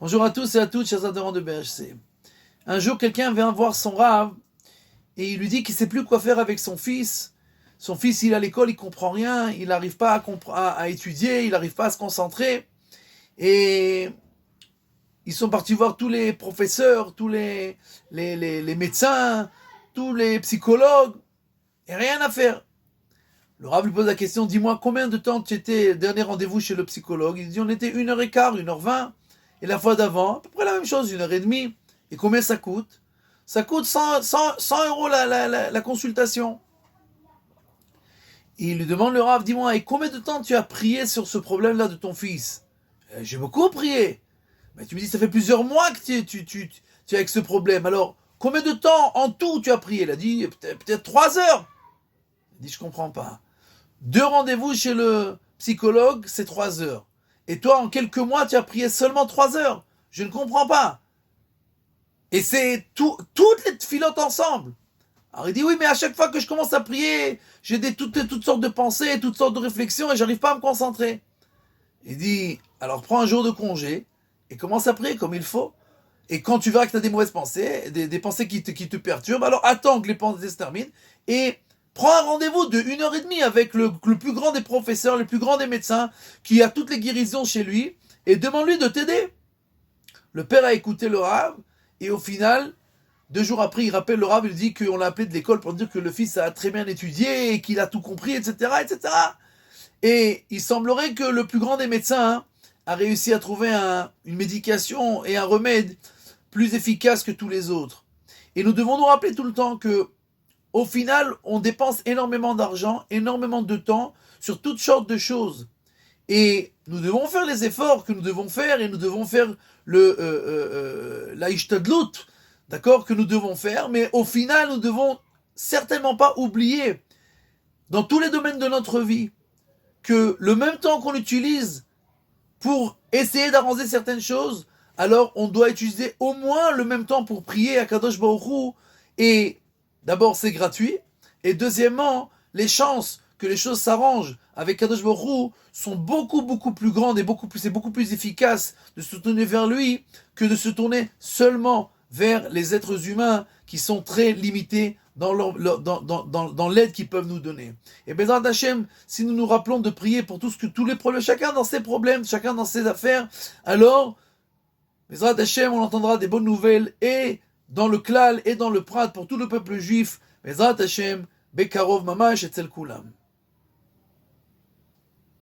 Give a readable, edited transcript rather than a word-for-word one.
Bonjour à tous et à toutes, chers adhérents de BHC. Un jour, quelqu'un vient voir son Rav et il lui dit qu'il ne sait plus quoi faire avec son fils. Son fils, il est à l'école, il ne comprend rien, il n'arrive pas à étudier, il n'arrive pas à se concentrer. Et ils sont partis voir tous les professeurs, tous les médecins, tous les psychologues, et rien à faire. Le Rav lui pose la question, dis-moi, combien de temps tu étais, dernier rendez-vous chez le psychologue? Il dit, on était 1h15, 1h20. Et la fois d'avant, à peu près la même chose, 1h30. Et combien ça coûte? Ça coûte 100 euros la consultation. Et il lui demande le Rav, dis-moi, et combien de temps tu as prié sur ce problème-là de ton fils? J'ai beaucoup prié. Mais tu me dis, ça fait plusieurs mois que tu es avec ce problème. Alors, combien de temps en tout tu as prié? Il a dit, peut-être 3 heures. Il dit, je comprends pas. 2 rendez-vous chez le psychologue, c'est 3 heures. Et toi, en quelques mois, tu as prié seulement 3 heures. Je ne comprends pas. Et c'est toutes les filotes ensemble. Alors il dit, oui, mais à chaque fois que je commence à prier, j'ai toutes sortes de pensées, toutes sortes de réflexions et j'arrive pas à me concentrer. Il dit, alors prends un jour de congé et commence à prier comme il faut. Et quand tu verras que tu as des mauvaises pensées, des pensées qui te perturbent, alors attends que les pensées se terminent et prends un rendez-vous de 1h30 avec le plus grand des professeurs, le plus grand des médecins, qui a toutes les guérisons chez lui, et demande-lui de t'aider. Le père a écouté le Rav, et au final, 2 jours après, il rappelle le Rav, il dit qu'on l'a appelé de l'école pour dire que le fils a très bien étudié, et qu'il a tout compris, etc., etc. Et il semblerait que le plus grand des médecins a réussi à trouver une médication et un remède plus efficace que tous les autres. Et nous devons nous rappeler tout le temps que au final, on dépense énormément d'argent, énormément de temps sur toutes sortes de choses. Et nous devons faire les efforts que nous devons faire et nous devons faire la ishtadlut, d'accord, que nous devons faire. Mais au final, nous devons certainement pas oublier, dans tous les domaines de notre vie, que le même temps qu'on utilise pour essayer d'arranger certaines choses, alors on doit utiliser au moins le même temps pour prier à Kadosh Baruch Hu. Et d'abord, c'est gratuit. Et deuxièmement, les chances que les choses s'arrangent avec Kadosh Baruch Hu sont beaucoup plus grandes et c'est beaucoup plus efficace de se tourner vers lui que de se tourner seulement vers les êtres humains qui sont très limités dans l'aide qu'ils peuvent nous donner. Et Bezrat Hashem, si nous nous rappelons de prier pour tous les problèmes, chacun dans ses problèmes, chacun dans ses affaires, alors, Bezrat Hashem, on entendra des bonnes nouvelles et dans le klal et dans le prat pour tout le peuple juif. Bezrat Hashem, Bekarov Mamash Etzel Kulam.